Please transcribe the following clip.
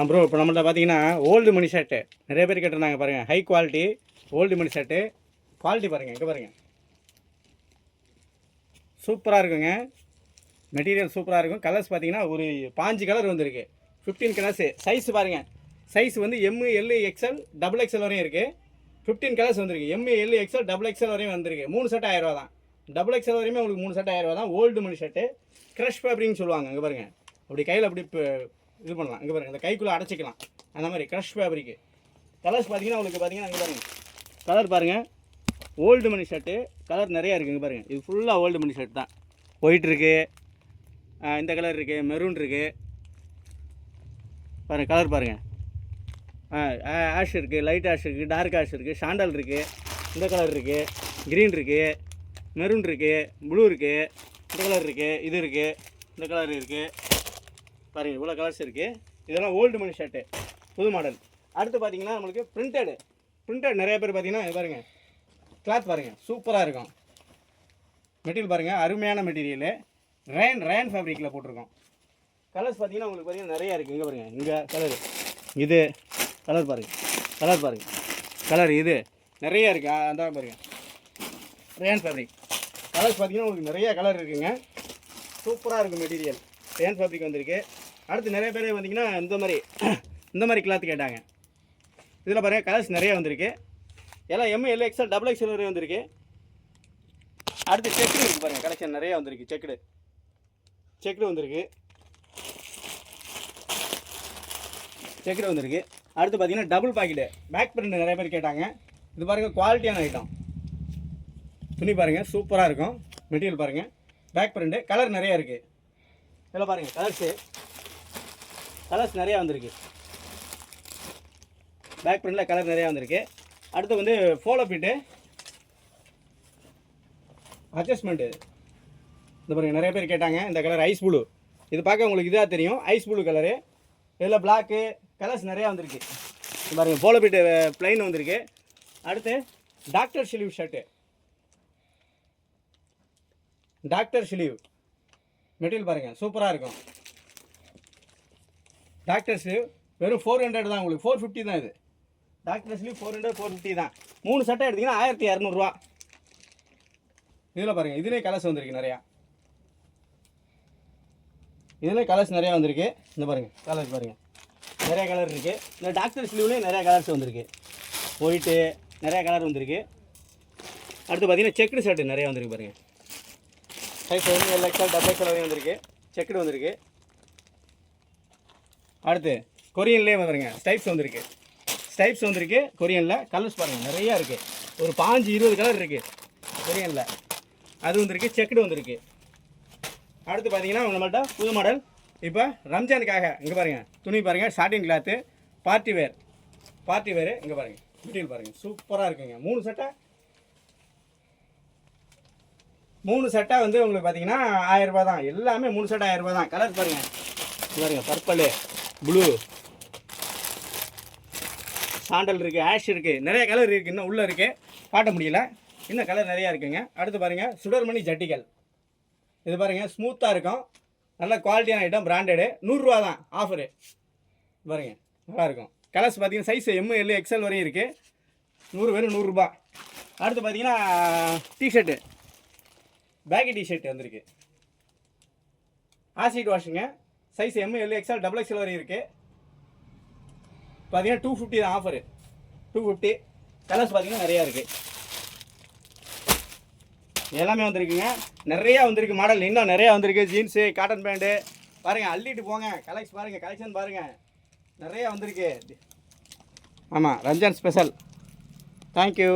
Bro இப்போ நம்மள்ட்ட பார்த்தீங்கன்னா ஓல்டு மணி ஷர்ட்டு நிறைய பேர் கேட்டிருந்தாங்க பாருங்கள். ஹை குவாலிட்டி ஓல்டு மணி ஷர்ட்டு குவாலிட்டி பாருங்கள். இங்கே பாருங்கள், சூப்பராக இருக்குங்க. மெட்டீரியல் சூப்பராக இருக்கும். கலர்ஸ் பார்த்தீங்கன்னா ஒரு 5 கலர் வந்துருக்கு. 15 கலர்ஸு. சைஸ் பாருங்கள், சைஸ் வந்து எம்மு எல்லு எக்ஸ்எல் டபுள் எக்ஸ்எல் வரையும் இருக்குது. 15 கலர்ஸ் வந்துருக்கு. எம்மு எல்லு எக்ஸ்எல் டபுள் எக்ஸ்எல் வரையும் வந்திருக்கு. 3 செட் 1000 ரூபா தான். டபுள் எக்ஸ்எல் வரையுமே உங்களுக்கு 3 செட் 1000 ரூபா தான். ஓல்டு மணி ஷர்ட்டு க்ரஷ் ஃபேப்ரிக்னு சொல்லுவாங்க. இங்கே பாருங்கள், அப்படி கையில் அப்படி இது பண்ணலாம். இங்கே பாருங்கள், இந்த கைக்குள்ளே அடைச்சிக்கலாம். அந்த மாதிரி க்ரஷ் ஃபேப்ரிக்கு. கலர்ஸ் பார்த்தீங்கன்னா உங்களுக்கு பார்த்தீங்கன்னா இங்கே பாருங்கள், கலர் பாருங்கள். ஓல்டு மணி ஷர்ட்டு கலர் நிறையா இருக்குது. இங்கே பாருங்கள், இது ஃபுல்லாக ஓல்டு மணி ஷர்ட் தான். ஒயிட் இருக்குது, இந்த கலர் இருக்குது, மெரூன் இருக்குது. பாருங்கள் கலர் பாருங்கள், ஆஷ் இருக்குது, லைட் ஆஷ் இருக்குது, டார்க் ஆஷ் இருக்குது, சாண்டல் இருக்குது, இந்த கலர் இருக்குது, க்ரீன் இருக்குது, மெரூன் இருக்குது, ப்ளூ இருக்குது, இந்த கலர் இருக்குது, இது இருக்குது, இந்த கலர் இருக்குது. பாருங்கள் இவ்வளோ கலர்ஸ் இருக்குது. இதெல்லாம் ஓல்டு மணி ஷர்ட்டு, புது மாடல். அடுத்து பார்த்தீங்கன்னா நம்மளுக்கு பிரிண்டட் நிறைய பேர் பார்த்தீங்கன்னா இது பாருங்கள், கிளாத் பாருங்கள் சூப்பராக இருக்கும். மெட்டீரியல் பாருங்கள், அருமையான மெட்டீரியலு. ரேன் ஃபேப்ரிக்கில் போட்டிருக்கோம். கலர்ஸ் பார்த்தீங்கன்னா உங்களுக்கு பார்த்தீங்கன்னா நிறையா இருக்குது. இங்கே பாருங்கள், இங்கே கலரு, இது கலர் பாருங்கள், கலர் இது நிறையா இருக்குது. அந்த பாருங்கள், ரேன் ஃபேப்ரிக். கலர்ஸ் பார்த்தீங்கன்னா உங்களுக்கு நிறையா கலர் இருக்குதுங்க. சூப்பராக இருக்கும் மெட்டீரியல். ரேன் ஃபேப்ரிக் வந்திருக்கு. அடுத்து நிறைய பேர் வந்தீங்கன்னா இந்த மாதிரி கிளாத் கேட்டாங்க. இதில் பாருங்கள் கலர்ஸ் நிறையா வந்திருக்கு. எல்லாம் M L XL double XL வரையும் வந்திருக்கு. அடுத்து செக்குடு இருக்குது பாருங்கள், கலெக்ஷன் நிறையா வந்திருக்கு. செக்குடு வந்திருக்கு. அடுத்து பார்த்தீங்கன்னா டபுள் பாக்கெட்டு பேக் பிரிண்ட் நிறைய பேர் கேட்டாங்க. இது பாருங்கள் குவாலிட்டியான ஐட்டம். துணி பாருங்கள் சூப்பராக இருக்கும். மெட்டீரியல் பாருங்கள், பேக் பிரிண்ட்டு. கலர் நிறையா இருக்குது. இதில் பாருங்கள் கலர்ஸ் நிறையா வந்திருக்கு. பேக் பிரிண்டில் கலர் நிறையா வந்திருக்கு. அடுத்து வந்து ஃபோலோ ஃபிட்டு அட்ஜஸ்ட்மெண்ட்டு. இந்த பாருங்கள் நிறைய பேர் கேட்டாங்க. இந்த கலர் ஐஸ் ப்ளூ. இது பார்க்க உங்களுக்கு இதாக தெரியும், ஐஸ் ப்ளூ கலரு. இதில் பிளாக்கு கலர்ஸ் நிறையா வந்திருக்கு. இது பாருங்கள் ஃபோலோ ஃபிட்டு ப்ளைன் வந்திருக்கு. அடுத்து டாக்டர் ஸ்லீவ் மெட்டீரியல் பாருங்கள் சூப்பராக இருக்கும். டாக்டர் ஸ்லீவ் வெறும் 400 தான், உங்களுக்கு 450 தான். இது டாக்டர் ஸ்லீவ் 400 450 தான். 3 சட்டை எடுத்திங்கன்னா 1200 ரூபா. இதில் பாருங்கள், இதுலேயே கலர்ஸ் வந்திருக்கு நிறையா. இதுலேயே கலர்ஸ் நிறையா வந்திருக்கு. இந்த பாருங்கள் கலர்ஸ் பாருங்கள், நிறையா கலர் இருக்குது. இந்த டாக்டர் ஸ்லீவ்லேயும் நிறையா கலர்ஸ் வந்திருக்கு. ஒயிட்டு நிறையா கலர் வந்திருக்கு. அடுத்து பார்த்தீங்கன்னா செக்குடு ஷர்ட்டு நிறையா வந்திருக்கு பாருங்கள். சைஸ் வந்து எல் எக்ஸ்எல் டபுள் எக்ஸ்எல் வரையும் வந்திருக்கு. செக்குடு வந்திருக்கு. அடுத்து கொரியன்லேயே வந்துருங்க, ஸ்டைப்ஸ் வந்திருக்கு. கொரியனில் கலர்ஸ் பாருங்கள் நிறையா இருக்குது. ஒரு 15-20 கலர் இருக்குது கொரியனில். அது வந்திருக்கு. செக்குடு வந்திருக்கு. அடுத்து பார்த்தீங்கன்னா நம்மள்ட்ட புது மாடல் இப்போ ரம்ஜானுக்காக இங்கே பாருங்கள், துணி பாருங்கள், ஷார்ட்டின் கிளாத்து, பார்ட்டி வேரு. இங்கே பாருங்கள் மெட்டீரியல் பாருங்கள் சூப்பராக இருக்குங்க. 3 செட்டாக வந்து உங்களுக்கு பார்த்தீங்கன்னா 1000 ரூபா தான். எல்லாமே 3 செட் 1000 ரூபா தான். கலர் பாருங்கள், பர்பிள், ப்ளூ, சாண்டல் இருக்குது, ஆஷ் இருக்குது, நிறைய கலர் இருக்குது. இன்னும் உள்ளே இருக்குது, காட்ட முடியல. இன்னும் கலர் நிறையா இருக்குங்க. அடுத்து பாருங்கள் சுடர்மணி ஜட்டிகள். இது பாருங்கள் ஸ்மூத்தாக இருக்கும், நல்ல குவாலிட்டியான ஐட்டம், பிராண்டடு. 100 ரூபா தான் ஆஃபரு. பாருங்கள் நல்லாயிருக்கும். கலர்ஸ் பார்த்தீங்கன்னா சைஸ் எம் எல் எக்ஸ்எல் வரையும் இருக்குது. 100 வெறும் 100 ரூபா. அடுத்து பார்த்தீங்கன்னா டிஷர்ட்டு, பேக்கி டிஷர்ட் வந்திருக்கு. ஆசிட் வாஷுங்க. Size M L XL double XL வரையும் இருக்குது. பார்த்தீங்கன்னா 250 தான் ஆஃபரு. 250. கலர்ஸ் பார்த்தீங்கன்னா நிறையா இருக்குது. எல்லாமே வந்திருக்குங்க. நிறையா வந்திருக்கு மாடல், இன்னும் நிறையா வந்திருக்கு. ஜீன்ஸு, காட்டன் பேண்ட்டு பாருங்கள், அள்ளிட்டு போங்க. கலெக்ஷன் பாருங்கள் நிறையா வந்திருக்கு. ஆமாம், ரம்ஜான் ஸ்பெஷல். தேங்க்யூ.